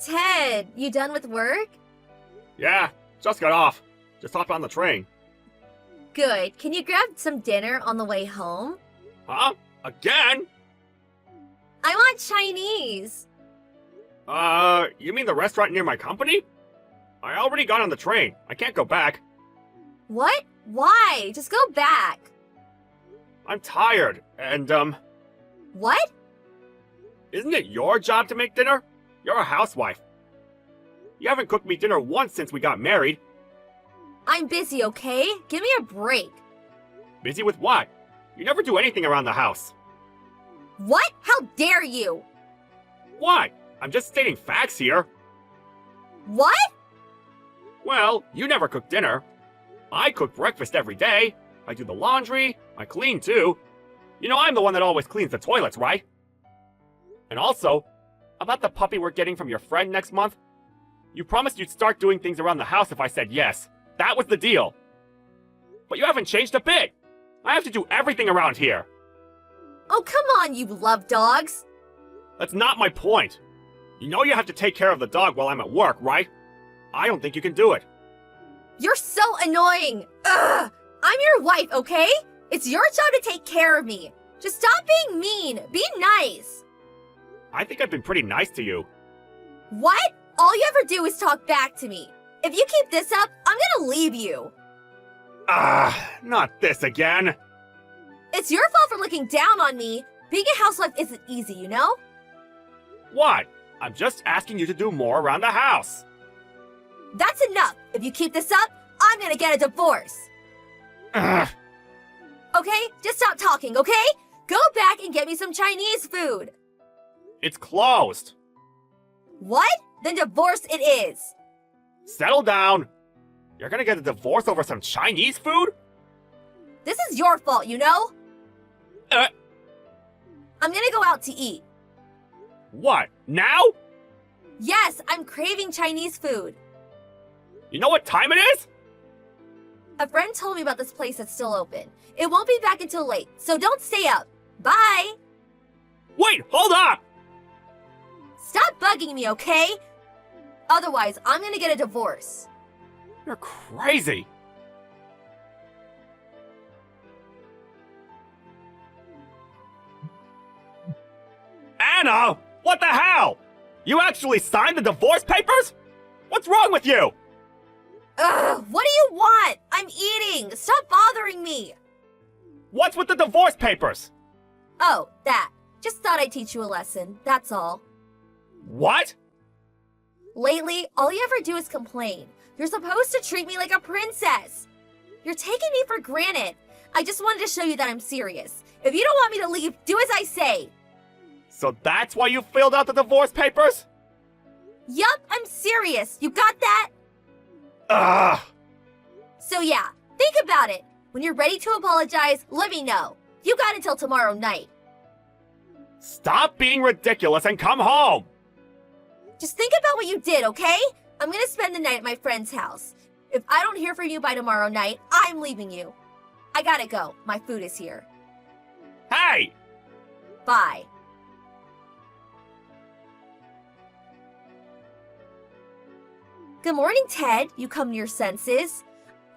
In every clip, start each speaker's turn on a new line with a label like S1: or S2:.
S1: Ted, you done with work?
S2: Yeah, just got off. Just hopped on the train.
S1: Good. Can you grab some dinner on the way home?
S2: Huh? Again?
S1: I want Chinese.
S2: You mean the restaurant near my company? I already got on the train. I can't go back.
S1: What? Why? Just go back.
S2: I'm tired, and,
S1: What?
S2: isn't it your job to make dinner? You're a housewife. You haven't cooked me dinner once since we got married.
S1: I'm busy, okay? Give me a break.
S2: Busy with what? You never do anything around the house.
S1: What? How dare you?
S2: What? I'm just stating facts here.
S1: What?
S2: Well, you never cook dinner. I cook breakfast every day. I do the laundry. I clean too. You know I'm the one that always cleans the toilets, right? And also, about the puppy we're getting from your friend next month, you promised you'd start doing things around the house if I said yes. That was the deal. But you haven't changed a bit. I have to do everything around here.
S1: Oh, come on, you love dogs.
S2: That's not my point. You know you have to take care of the dog while I'm at work, right? I don't think you can do it.
S1: You're so annoying. Ugh! I'm your wife, okay? It's your job to take care of me. Just stop being mean. Be nice.
S2: I think I've been pretty nice to you.
S1: What? All you ever do is talk back to me. If you keep this up, I'm gonna leave you.
S2: Not this again.
S1: It's your fault for looking down on me. Being a housewife isn't easy, you know?
S2: What? I'm just asking you to do more around the house.
S1: That's enough. If you keep this up, I'm gonna get a divorce.
S2: Ugh.
S1: Okay? Just stop talking, okay? Go back and get me some Chinese food.
S2: It's closed.
S1: What? Then divorce it is.
S2: Settle down. You're gonna get a divorce over some Chinese food?
S1: This is your fault, you know?
S2: Uh.
S1: I'm gonna go out to eat.
S2: What? Now?
S1: Yes, I'm craving Chinese food.
S2: You know what time it is?
S1: A friend told me about this place that's still open. It won't be back until late, so don't stay up. Bye!
S2: Wait, hold up!
S1: Stop bugging me, okay? Otherwise, I'm gonna get a divorce.
S2: You're crazy. Anna! What the hell? You actually signed the divorce papers? What's wrong with you?
S1: Ugh, what do you want? I'm eating! Stop bothering me!
S2: What's with the divorce papers?
S1: Oh, that. Just thought I'd teach you a lesson, that's all.
S2: What?
S1: Lately, all you ever do is complain. You're supposed to treat me like a princess. You're taking me for granted. I just wanted to show you that I'm serious. If you don't want me to leave, do as I say.
S2: So that's why you filled out the divorce papers?
S1: Yup, I'm serious. You got that?
S2: Ugh!
S1: So yeah, think about it. When you're ready to apologize, let me know. You got until tomorrow night.
S2: Stop being ridiculous and come home!
S1: Just think about what you did, okay? I'm gonna spend the night at my friend's house. If I don't hear from you by tomorrow night, I'm leaving you. I gotta go. My food is here.
S2: Hey!
S1: Bye. Good morning, Ted. You come to your senses?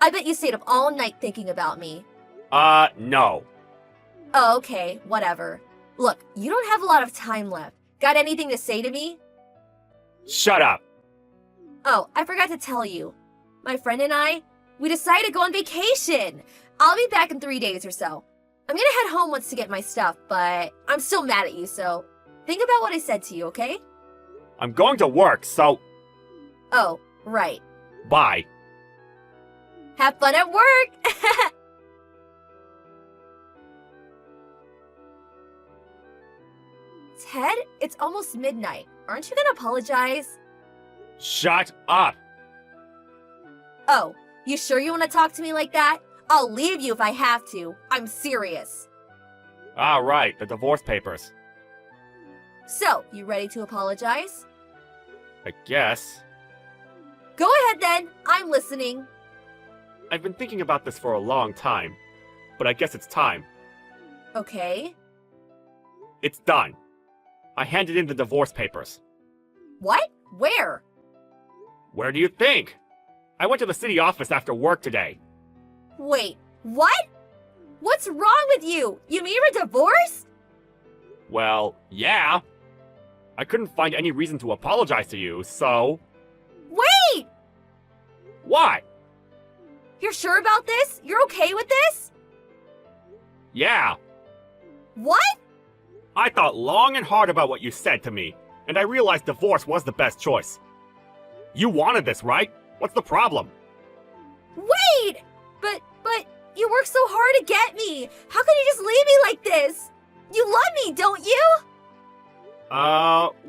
S1: I bet you stayed up all night thinking about me.
S2: No.
S1: Oh, okay. Whatever. Look, you don't have a lot of time left. Got anything to say to me?
S2: Shut up.
S1: Oh, I forgot to tell you. My friend and I, we decided to go on vacation. I'll be back in 3 days or so. I'm gonna head home once to get my stuff, but I'm still mad at you, so think about what I said to you, okay?
S2: I'm going to work, so
S1: Oh, right.
S2: bye.
S1: Have fun at work! Ted, it's almost midnight. Aren't you gonna apologize?
S2: Shut up.
S1: Oh, you sure you want to talk to me like that? I'll leave you if I have to. I'm serious.
S2: All right, the divorce papers.
S1: So, you ready to apologize?
S2: I guess.
S1: Go ahead then. I'm listening.
S2: I've been thinking about this for a long time, but I guess it's time.
S1: Okay.
S2: It's done. I handed in the divorce papers.
S1: What? Where?
S2: Where do you think? I went to the city office after work today.
S1: Wait, what? What's wrong with you? You mean you're divorced?
S2: Well, yeah. I couldn't find any reason to apologize to you, so...
S1: Wait!
S2: Why?
S1: You're sure about this? You're okay with this?
S2: Yeah.
S1: What?
S2: I thought long and hard about what you said to me, and I realized divorce was the best choice. You wanted this, right? What's the problem?
S1: Wait! But you worked so hard to get me. How can you just leave me like this? You love me, don't you?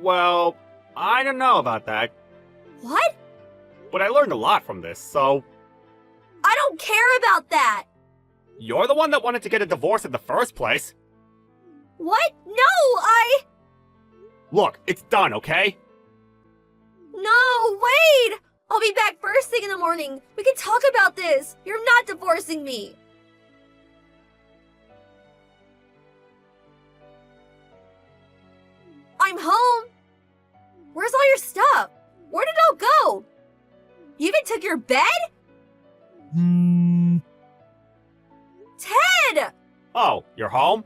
S2: Well, I don't know about that.
S1: What?
S2: But I learned a lot from this, so...
S1: I don't care about that.
S2: You're the one that wanted to get a divorce in the first place.
S1: What? No,
S2: Look, it's done, okay?
S1: No, wait! I'll be back first thing in the morning. We can talk about this. You're not divorcing me. I'm home. Where's all your stuff? Where did it all go? You even took your bed? Ted!
S2: Oh, you're home?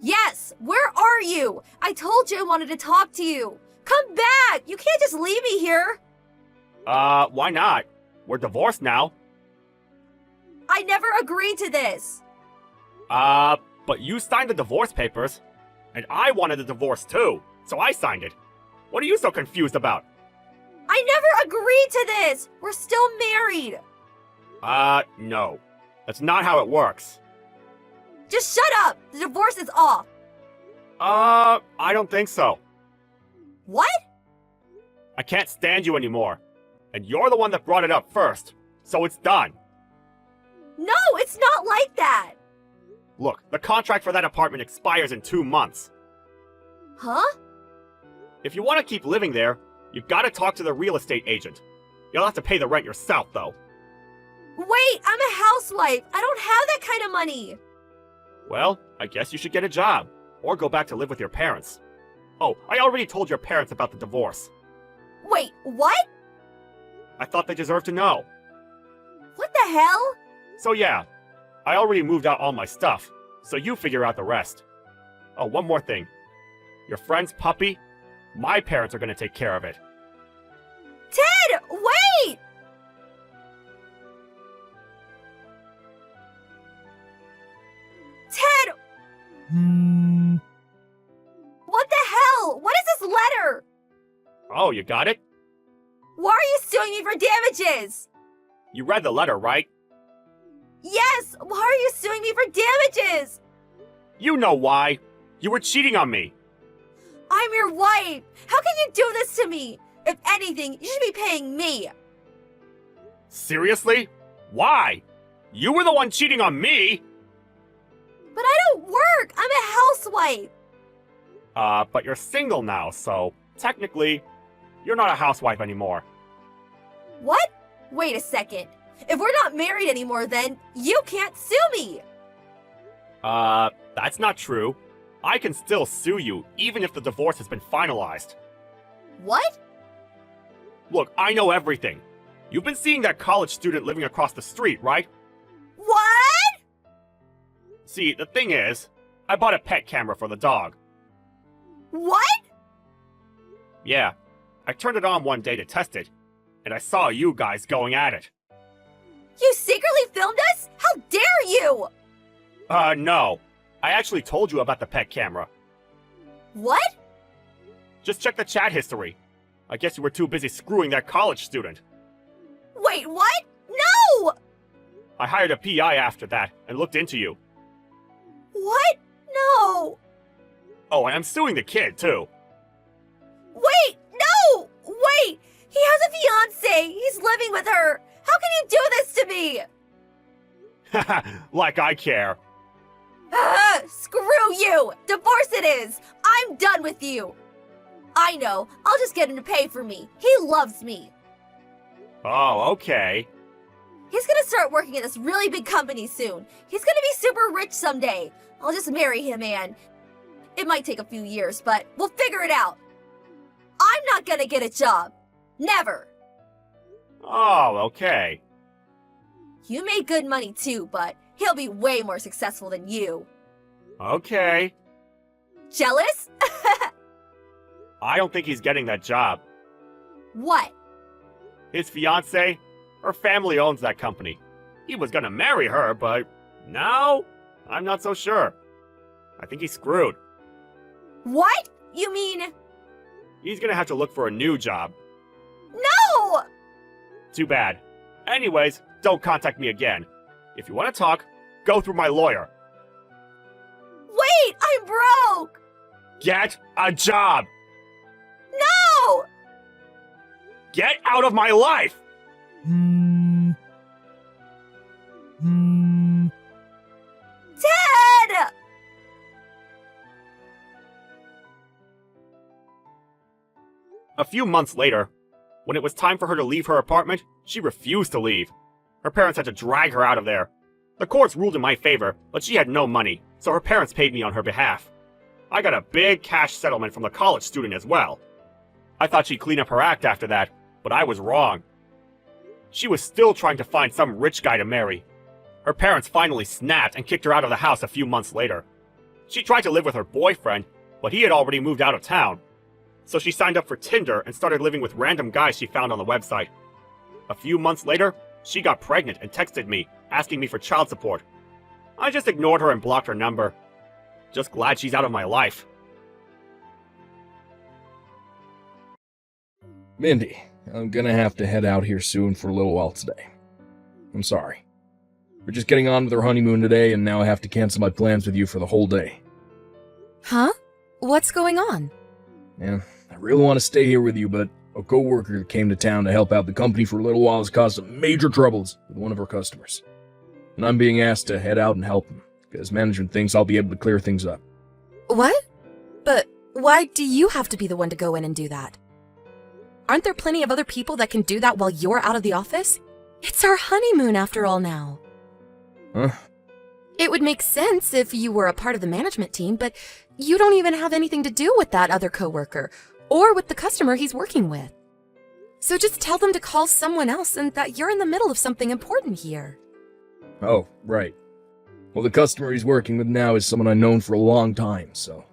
S1: Yes, where are you? I told you I wanted to talk to you. Come back! You can't just leave me here.
S2: Why not? We're divorced now.
S1: I never agreed to this.
S2: But you signed the divorce papers. And I wanted a divorce too, so I signed it. What are you so confused about?
S1: I never agreed to this. We're still married.
S2: No. That's not how it works.
S1: Just shut up. The divorce is off.
S2: I don't think so.
S1: What?
S2: I can't stand you anymore. And you're the one that brought it up first, so it's done.
S1: No, it's not like that.
S2: Look, the contract for that apartment expires in 2 months.
S1: Huh?
S2: If you want to keep living there, you've got to talk to the real estate agent. You'll have to pay the rent yourself, though.
S1: Wait, I'm a housewife. I don't have that kind of money.
S2: Well, I guess you should get a job, or go back to live with your parents. Oh, I already told your parents about the divorce.
S1: Wait, what?
S2: I thought they deserved to know.
S1: What the hell?
S2: So yeah, I already moved out all my stuff, so you figure out the rest. Oh, one more thing. Your friend's puppy? My parents are gonna take care of it.
S1: Ted, wait! Ted! What the hell? What is this letter?
S2: Oh, you got it?
S1: Why are you suing me for damages?
S2: You read the letter, right?
S1: Yes, why are you suing me for damages?
S2: You know why. You were cheating on me.
S1: I'm your wife. How can you do this to me? If anything, you should be paying me.
S2: Seriously? Why? You were the one cheating on me!
S1: But I don't work. I'm a housewife.
S2: But you're single now, so technically, you're not a housewife anymore.
S1: What? Wait a second. If we're not married anymore, then you can't sue me.
S2: That's not true. I can still sue you, even if the divorce has been finalized.
S1: What?
S2: Look, I know everything. You've been seeing that college student living across the street, right?
S1: What?
S2: See, the thing is, I bought a pet camera for the dog.
S1: What?
S2: Yeah, I turned it on one day to test it, and I saw you guys going at it.
S1: You secretly filmed us? How dare you?
S2: No. I actually told you about the pet camera.
S1: What?
S2: Just check the chat history. I guess you were too busy screwing that college student.
S1: Wait, what? No!
S2: I hired a PI after that and looked into you.
S1: What? No!
S2: Oh, and I'm suing the kid, too.
S1: Wait! No! Wait! He has a fiancée! He's living with her! How can you do this to me?
S2: Like I care.
S1: Screw you! Divorce it is! I'm done with you! I know. I'll just get him to pay for me. He loves me.
S2: Oh, okay.
S1: He's gonna start working at this really big company soon. He's gonna be super rich someday. I'll just marry him, and it might take a few years, but we'll figure it out. I'm not gonna get a job. Never.
S2: Oh, okay.
S1: You made good money too, but he'll be way more successful than you.
S2: Okay.
S1: Jealous?
S2: I don't think he's getting that job.
S1: What?
S2: His fiancée, her family owns that company. He was gonna marry her, but now I'm not so sure. I think he's screwed.
S1: What? You mean...
S2: He's gonna have to look for a new job.
S1: No!
S2: Too bad. Anyways, don't contact me again. If you want to talk, go through my lawyer.
S1: Wait, I'm broke!
S2: Get a job!
S1: No!
S2: Get out of my life!
S1: Dad!
S2: A few months later, when it was time for her to leave her apartment, she refused to leave. Her parents had to drag her out of there. The courts ruled in my favor, but she had no money, so her parents paid me on her behalf. I got a big cash settlement from the college student as well. I thought she'd clean up her act after that, but I was wrong. She was still trying to find some rich guy to marry. Her parents finally snapped and kicked her out of the house a few months later. She tried to live with her boyfriend, but he had already moved out of town. So she signed up for Tinder and started living with random guys she found on the website. A few months later, she got pregnant and texted me, asking me for child support. I just ignored her and blocked her number. Just glad she's out of my life.
S3: Mindy, I'm gonna have to head out here soon for a little while today. I'm sorry. We're just getting on with our honeymoon today, and now I have to cancel my plans with you for the whole day.
S4: Huh? What's going on?
S3: Yeah, I really want to stay here with you, but a co-worker that came to town to help out the company for a little while has caused some major troubles with one of our customers. And I'm being asked to head out and help him, because management thinks I'll be able to clear things up.
S4: What? But why do you have to be the one to go in and do that? Aren't there plenty of other people that can do that while you're out of the office? It's our honeymoon after all now.
S3: Huh?
S4: It would make sense if you were a part of the management team, but you don't even have anything to do with that other coworker, or with the customer he's working with. So just tell them to call someone else and that you're in the middle of something important here.
S3: Oh, right. Well, the customer he's working with now is someone I've known for a long time, so...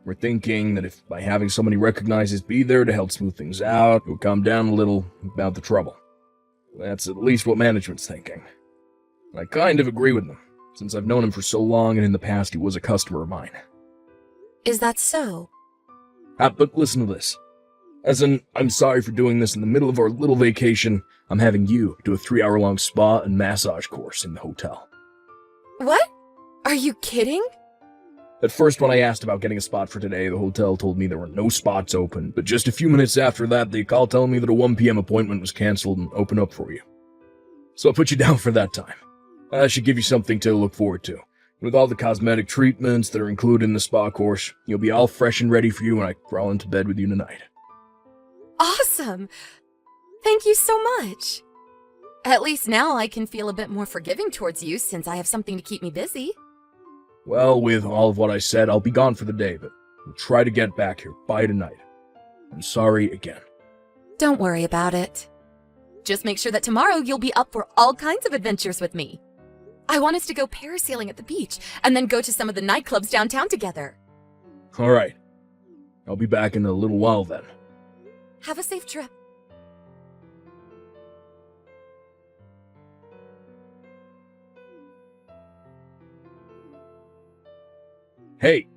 S3: We're thinking that if by having somebody recognize his be there to help smooth things out, it'll calm down a little about the trouble. That's at least what management's thinking. I kind of agree with them, since I've known him for so long and in the past he was a customer of mine.
S4: Is that so?
S3: But listen to this. As in, I'm sorry for doing this in the middle of our little vacation. I'm having you do a 3-hour-long spa and massage course in the hotel.
S4: What? Are you kidding?
S3: At first, when I asked about getting a spot for today, the hotel told me there were no spots open, but just a few minutes after that, they called telling me that a 1 p.m. appointment was canceled and opened up for you. So I put you down for that time. I should give you something to look forward to. With all the cosmetic treatments that are included in the spa course, you'll be all fresh and ready for you when I crawl into bed with you tonight.
S4: Awesome! Thank you so much. At least now I can feel a bit more forgiving towards you since I have something to keep me busy.
S3: Well, with all of what I said, I'll be gone for the day, but we'll try to get back here by tonight. I'm sorry again.
S4: Don't worry about it. Just make sure that tomorrow you'll be up for all kinds of adventures with me. I want us to go parasailing at the beach and then go to some of the nightclubs downtown together.
S3: All right. I'll be back in a little while then.
S4: Have a safe trip.
S3: Hey,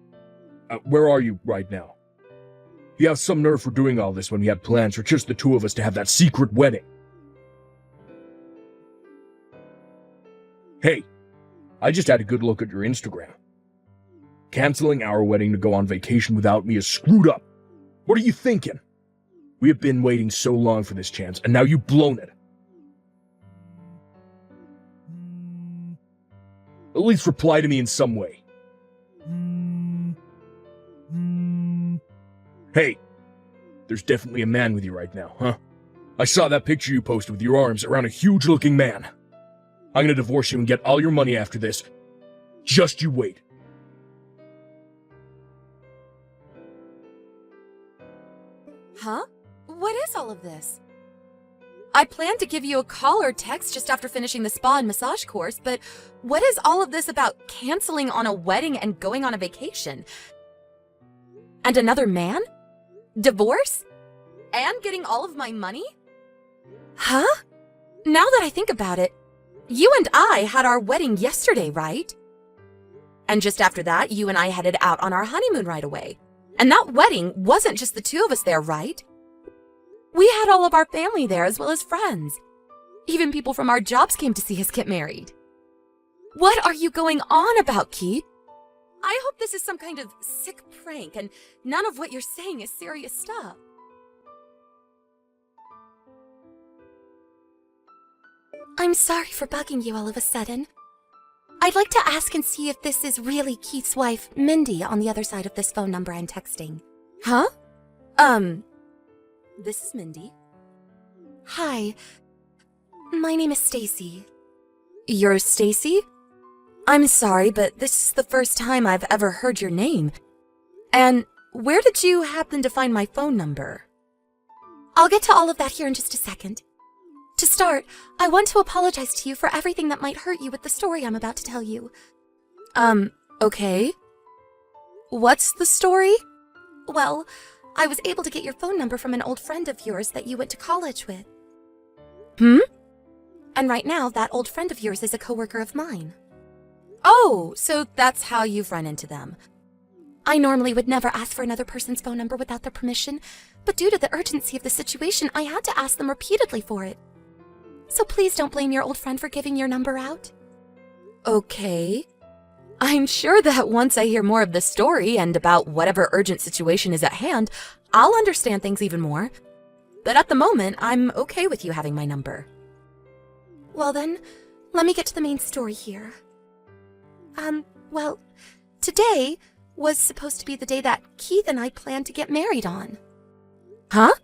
S3: where are you right now? You have some nerve for doing all this when we had plans for just the two of us to have that secret wedding. Hey, I just had a good look at your Instagram. Canceling our wedding to go on vacation without me is screwed up. What are you thinking? We have been waiting so long for this chance, and now you've blown it. At least reply to me in some way. Hey, there's definitely a man with you right now, huh? I saw that picture you posted with your arms around a huge-looking man. I'm gonna divorce you and get all your money after this. Just you wait.
S4: What is all of this? I planned to give you a call or text just after finishing the spa and massage course, but what is all of this about canceling on a wedding and going on a vacation? And another man? Divorce? And getting all of my money? Huh? Now that I think about it, you and I had our wedding yesterday, right? And just after that, you and I headed out on our honeymoon right away. And that wedding wasn't just the two of us there, right? We had all of our family there as well as friends. Even people from our jobs came to see us get married. What are you going on about, Keith? I hope this is some kind of sick prank and none of what you're saying is serious stuff. I'm sorry for bugging you all of a sudden. I'd like to ask and see if this is really Keith's wife, Mindy, on the other side of this phone number I'm texting. Huh? This is Mindy. Hi. My name is Stacy. You're Stacy? I'm sorry, but this is the first time I've ever heard your name. And where did you happen to find my phone number? I'll get to all of that here in just a second. To start, I want to apologize to you for everything that might hurt you with the story I'm about to tell you. Okay. What's the story? Well, I was able to get your phone number from an old friend of yours that you went to college with. And right now, that old friend of yours is a coworker of mine. Oh, so that's how you've run into them. I normally would never ask for another person's phone number without their permission, but due to the urgency of the situation, I had to ask them repeatedly for it. So please don't blame your old friend for giving your number out. Okay. I'm sure that once I hear more of the story and about whatever urgent situation is at hand, I'll understand things even more. But at the moment, I'm okay with you having my number. Well then, let me get to the main story here. Well, today was supposed to be the day that Keith and I planned to get married on. Huh?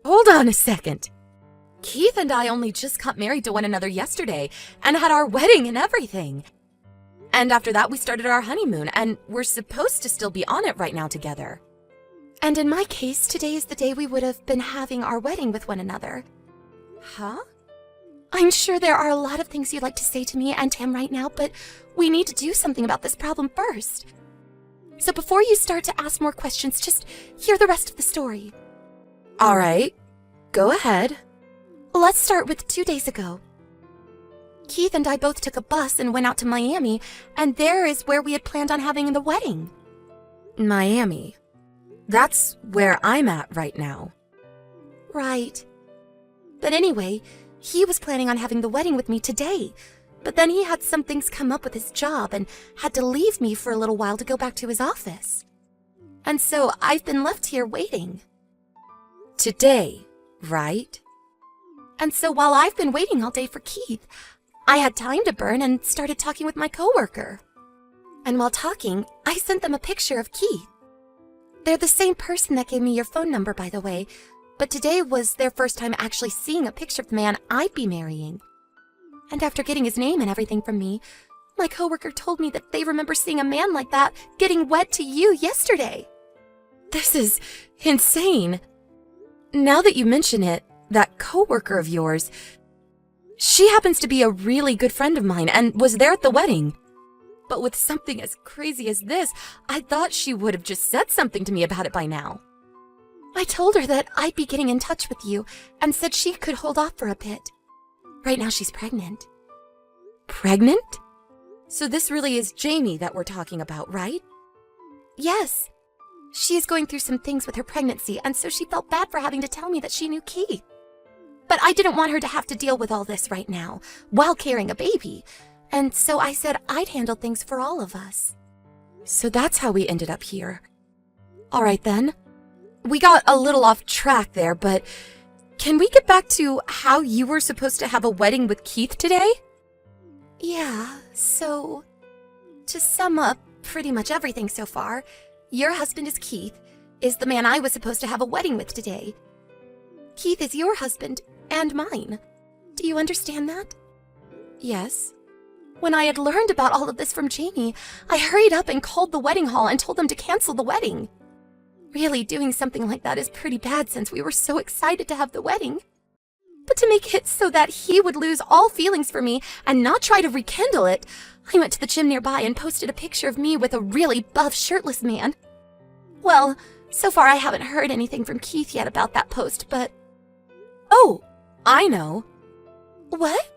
S4: Hold on a second. Keith and I only just got married to one another yesterday and had our wedding and everything. And after that, we started our honeymoon, and we're supposed to still be on it right now together. And in my case, today is the day we would have been having our wedding with one another. Huh? I'm sure there are a lot of things you'd like to say to me and Tim right now, but we need to do something about this problem first. So before you start to ask more questions, just hear the rest of the story. All right, go ahead. Let's start with 2 days ago. Keith and I both took a bus and went out to Miami, and there is where we had planned on having the wedding. Miami? That's where I'm at right now. Right. But anyway, he was planning on having the wedding with me today, but then he had some things come up with his job and had to leave me for a little while to go back to his office. And so I've been left here waiting. Today, right? And so while I've been waiting all day for Keith, I had time to burn and started talking with my coworker. And while talking, I sent them a picture of Keith. They're the same person that gave me your phone number, by the way, but today was their first time actually seeing a picture of the man I'd be marrying. And after getting his name and everything from me, my coworker told me that they remember seeing a man like that getting wed to you yesterday. This is insane. Now that you mention it, that coworker of yours, she happens to be a really good friend of mine and was there at the wedding. But with something as crazy as this, I thought she would have just said something to me about it by now. I told her that I'd be getting in touch with you and said she could hold off for a bit. Right now she's pregnant. Pregnant? So this really is Jamie that we're talking about, right? Yes. She is going through some things with her pregnancy, and so she felt bad for having to tell me that she knew Keith. But I didn't want her to have to deal with all this right now, while carrying a baby, and so I said I'd handle things for all of us. So that's how we ended up here. All right then. We got a little off track there, but can we get back to how you were supposed to have a wedding with Keith today? Yeah, so to sum up pretty much everything so far, your husband is Keith, is the man I was supposed to have a wedding with today. Keith is your husband and mine. Do you understand that? Yes. When I had learned about all of this from Jamie, I hurried up and called the wedding hall and told them to cancel the wedding. Really, doing something like that is pretty bad since we were so excited to have the wedding. But to make it so that he would lose all feelings for me and not try to rekindle it, I went to the gym nearby and posted a picture of me with a really buff shirtless man. Well, so far I haven't heard anything from Keith yet about that post, but... Oh, I know. What?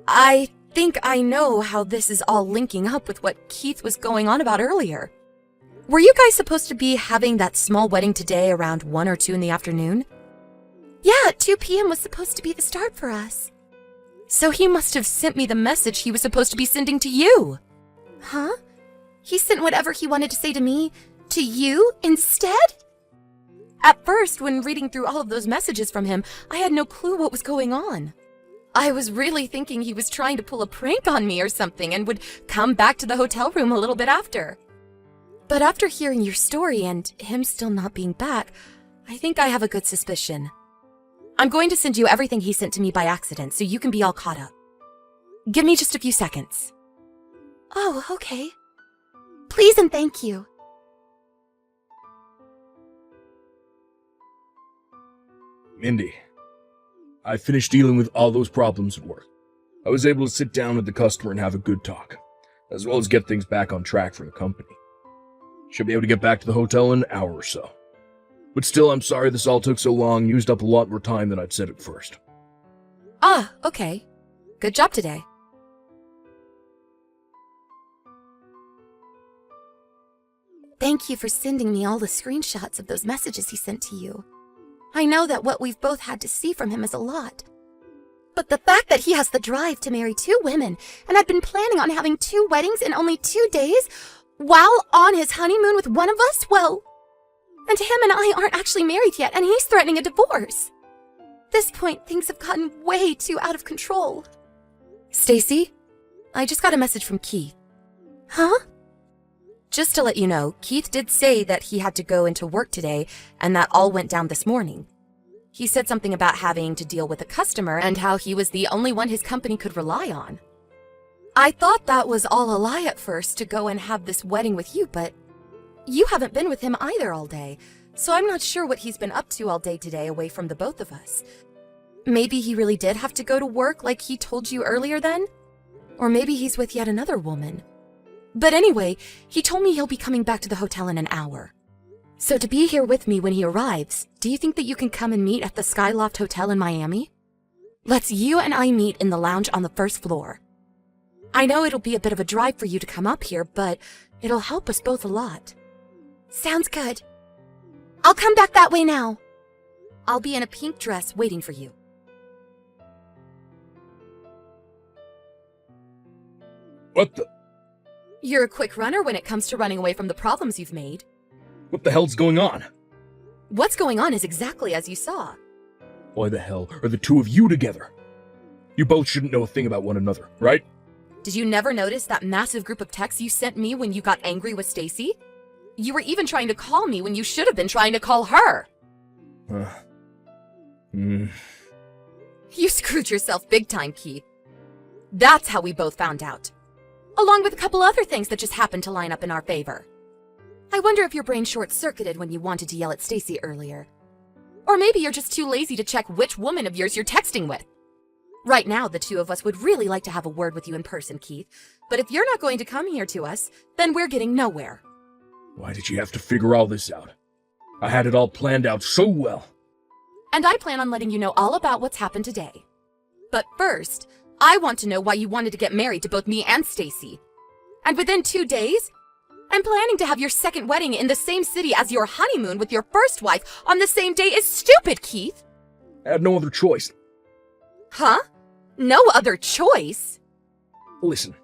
S4: I think I know how this is all linking up with what Keith was going on about earlier. Were you guys supposed to be having that small wedding today around 1 or 2 in the afternoon? Yeah, 2 p.m. was supposed to be the start for us. So he must have sent me the message he was supposed to be sending to you. Huh? He sent whatever he wanted to say to me to you instead? At first, when reading through all of those messages from him, I had no clue what was going on. I was really thinking he was trying to pull a prank on me or something and would come back to the hotel room a little bit after. But after hearing your story and him still not being back, I think I have a good suspicion. I'm going to send you everything he sent to me by accident so you can be all caught up. Give me just a few seconds. Oh, okay. Please and thank you.
S3: Mindy, I finished dealing with all those problems at work. I was able to sit down with the customer and have a good talk, as well as get things back on track for the company. Should be able to get back to the hotel in an hour or so. But still, I'm sorry this all took so long, used up a lot more time than I'd said at first.
S4: Ah, okay. Good job today. Thank you for sending me all the screenshots of those messages he sent to you. I know that what we've both had to see from him is a lot. But the fact that he has the drive to marry 2 women and had been planning on having 2 weddings in only 2 days while on his honeymoon with one of us, well... And him and I aren't actually married yet, and he's threatening a divorce. At this point, things have gotten way too out of control. Stacy, I just got a message from Keith. Huh? Just to let you know, Keith did say that he had to go into work today, and that all went down this morning. He said something about having to deal with a customer and how he was the only one his company could rely on. I thought that was all a lie at first to go and have this wedding with you, but you haven't been with him either all day, so I'm not sure what he's been up to all day today away from the both of us. Maybe he really did have to go to work like he told you earlier then? Or maybe he's with yet another woman. But anyway, he told me he'll be coming back to the hotel in an hour. So to be here with me when he arrives, do you think that you can come and meet at the Skyloft Hotel in Miami? Let's you and I meet in the lounge on the first floor. I know it'll be a bit of a drive for you to come up here, but it'll help us both a lot. Sounds good. I'll come back that way now. I'll be in a pink dress waiting for you.
S3: What the...
S4: You're a quick runner when it comes to running away from the problems you've made.
S3: What the hell's going on?
S4: What's going on is exactly as you saw.
S3: Why the hell are the 2 of you together? You both shouldn't know a thing about one another, right?
S4: Did you never notice that massive group of texts you sent me when you got angry with Stacy? You were even trying to call me when you should have been trying to call her. You screwed yourself big time, Keith. That's how we both found out. Along with a couple other things that just happened to line up in our favor. I wonder if your brain short-circuited when you wanted to yell at Stacy earlier. Or maybe you're just too lazy to check which woman of yours you're texting with. Right now, the 2 of us would really like to have a word with you in person, Keith. But if you're not going to come here to us, then we're getting nowhere.
S3: Why did you have to figure all this out? I had it all planned out so well.
S4: And I plan on letting you know all about what's happened today. But first, I want to know why you wanted to get married to both me and Stacy. And within 2 days, I'm planning to have your second wedding in the same city as your honeymoon with your first wife on the same day is stupid, Keith.
S3: I had no other choice.
S4: Huh? No other choice?
S3: Listen,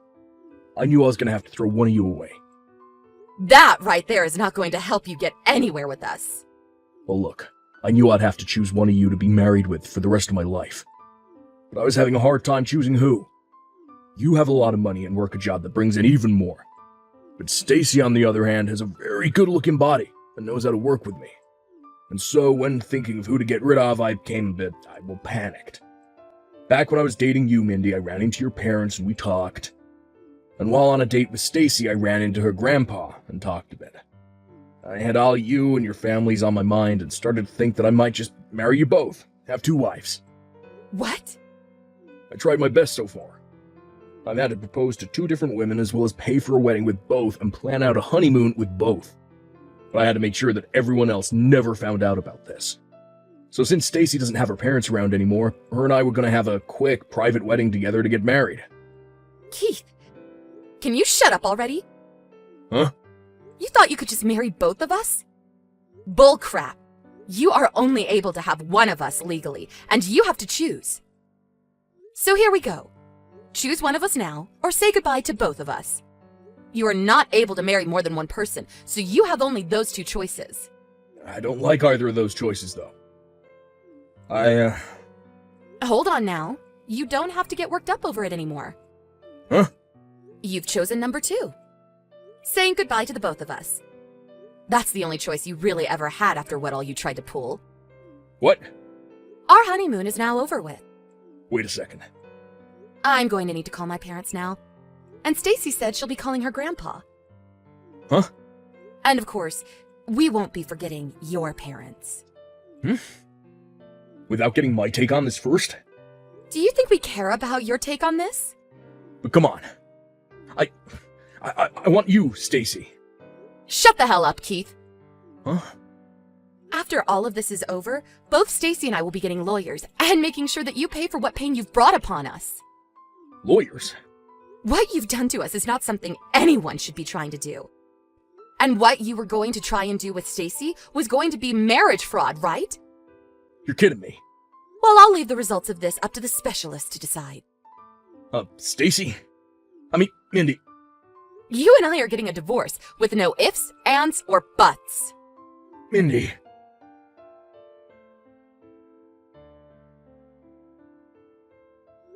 S3: I knew I was going to have to throw one of you away.
S4: That right there is not going to help you get anywhere with us.
S3: Well, look, I knew I'd have to choose one of you to be married with for the rest of my life. But I was having a hard time choosing who. You have a lot of money and work a job that brings in even more. But Stacy, on the other hand, has a very good-looking body and knows how to work with me. And so, when thinking of who to get rid of, I became a bit, panicked. Back when I was dating you, Mindy, I ran into your parents and we talked. And while on a date with Stacy, I ran into her grandpa and talked a bit. I had all you and your families on my mind and started to think that I might just marry you both, have 2 wives.
S4: What?
S3: I tried my best so far. I've had to propose to 2 different women as well as pay for a wedding with both and plan out a honeymoon with both. But I had to make sure that everyone else never found out about this. So since Stacy doesn't have her parents around anymore, her and I were going to have a quick private wedding together to get married.
S4: Keith, can you shut up already?
S3: Huh?
S4: You thought you could just marry both of us? Bullcrap. You are only able to have one of us legally, and you have to choose. So here we go. Choose one of us now, or say goodbye to both of us. You are not able to marry more than one person, so you have only those 2 choices.
S3: I don't like either of those choices, though.
S4: Hold on now. You don't have to get worked up over it anymore.
S3: Huh?
S4: You've chosen number 2. Saying goodbye to the both of us. That's the only choice you really ever had after what all you tried to pull.
S3: What?
S4: Our honeymoon is now over with.
S3: Wait a second.
S4: I'm going to need to call my parents now. And Stacy said she'll be calling her grandpa.
S3: Huh?
S4: And of course, we won't be forgetting your parents.
S3: Without getting my take on this first?
S4: Do you think we care about your take on this?
S3: But come on. I want you, Stacy.
S4: Shut the hell up, Keith.
S3: Huh?
S4: After all of this is over, both Stacy and I will be getting lawyers and making sure that you pay for what pain you've brought upon us.
S3: Lawyers?
S4: What you've done to us is not something anyone should be trying to do. And what you were going to try and do with Stacy was going to be marriage fraud, right?
S3: You're kidding me.
S4: Well, I'll leave the results of this up to the specialists to decide.
S3: Stacy? Mindy.
S4: You and I are getting a divorce with no ifs, ands, or buts.
S3: Mindy.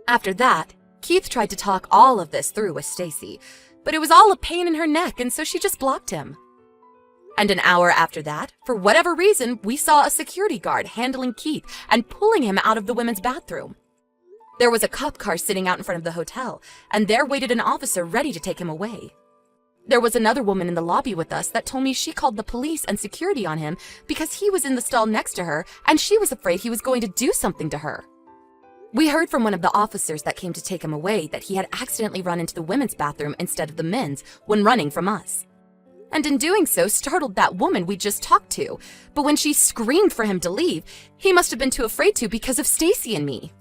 S4: After that, Keith tried to talk all of this through with Stacy, but it was all a pain in her neck, and so she just blocked him. And an hour after that, for whatever reason, we saw a security guard handling Keith and pulling him out of the women's bathroom. There was a cop car sitting out in front of the hotel, and there waited an officer ready to take him away. There was another woman in the lobby with us that told me she called the police and security on him because he was in the stall next to her and she was afraid he was going to do something to her. We heard from one of the officers that came to take him away that he had accidentally run into the women's bathroom instead of the men's when running from us. And in doing so, startled that woman we just talked to. But when she screamed for him to leave, he must have been too afraid to because of Stacy and me.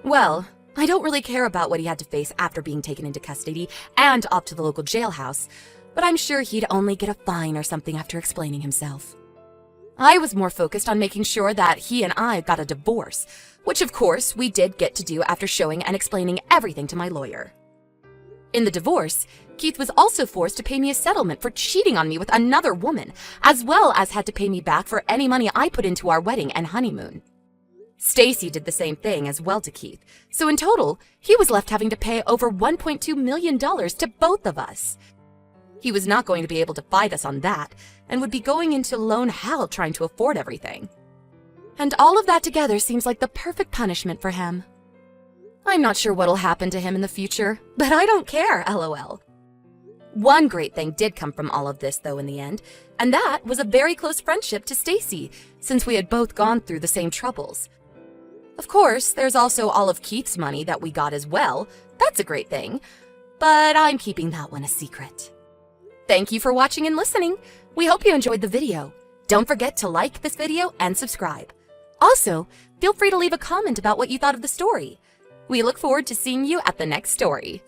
S4: Well, I don't really care about what he had to face after being taken into custody and off to the local jailhouse, but I'm sure he'd only get a fine or something after explaining himself. I was more focused on making sure that he and I got a divorce, which of course we did get to do after showing and explaining everything to my lawyer. In the divorce, Keith was also forced to pay me a settlement for cheating on me with another woman, as well as had to pay me back for any money I put into our wedding and honeymoon. Stacy did the same thing as well to Keith, so in total, he was left having to pay over $1.2 million to both of us. He was not going to be able to fight us on that, and would be going into loan hell trying to afford everything. And all of that together seems like the perfect punishment for him. I'm not sure what'll happen to him in the future, but I don't care, LOL. One great thing did come from all of this, though, in the end, and that was a very close friendship to Stacy, since we had both gone through the same troubles. Of course, there's also all of Keith's money that we got as well. That's a great thing, but I'm keeping that one a secret. Thank you for watching and listening. We hope you enjoyed the video. Don't forget to like this video and subscribe. Also, feel free to leave a comment about what you thought of the story. We look forward to seeing you at the next story.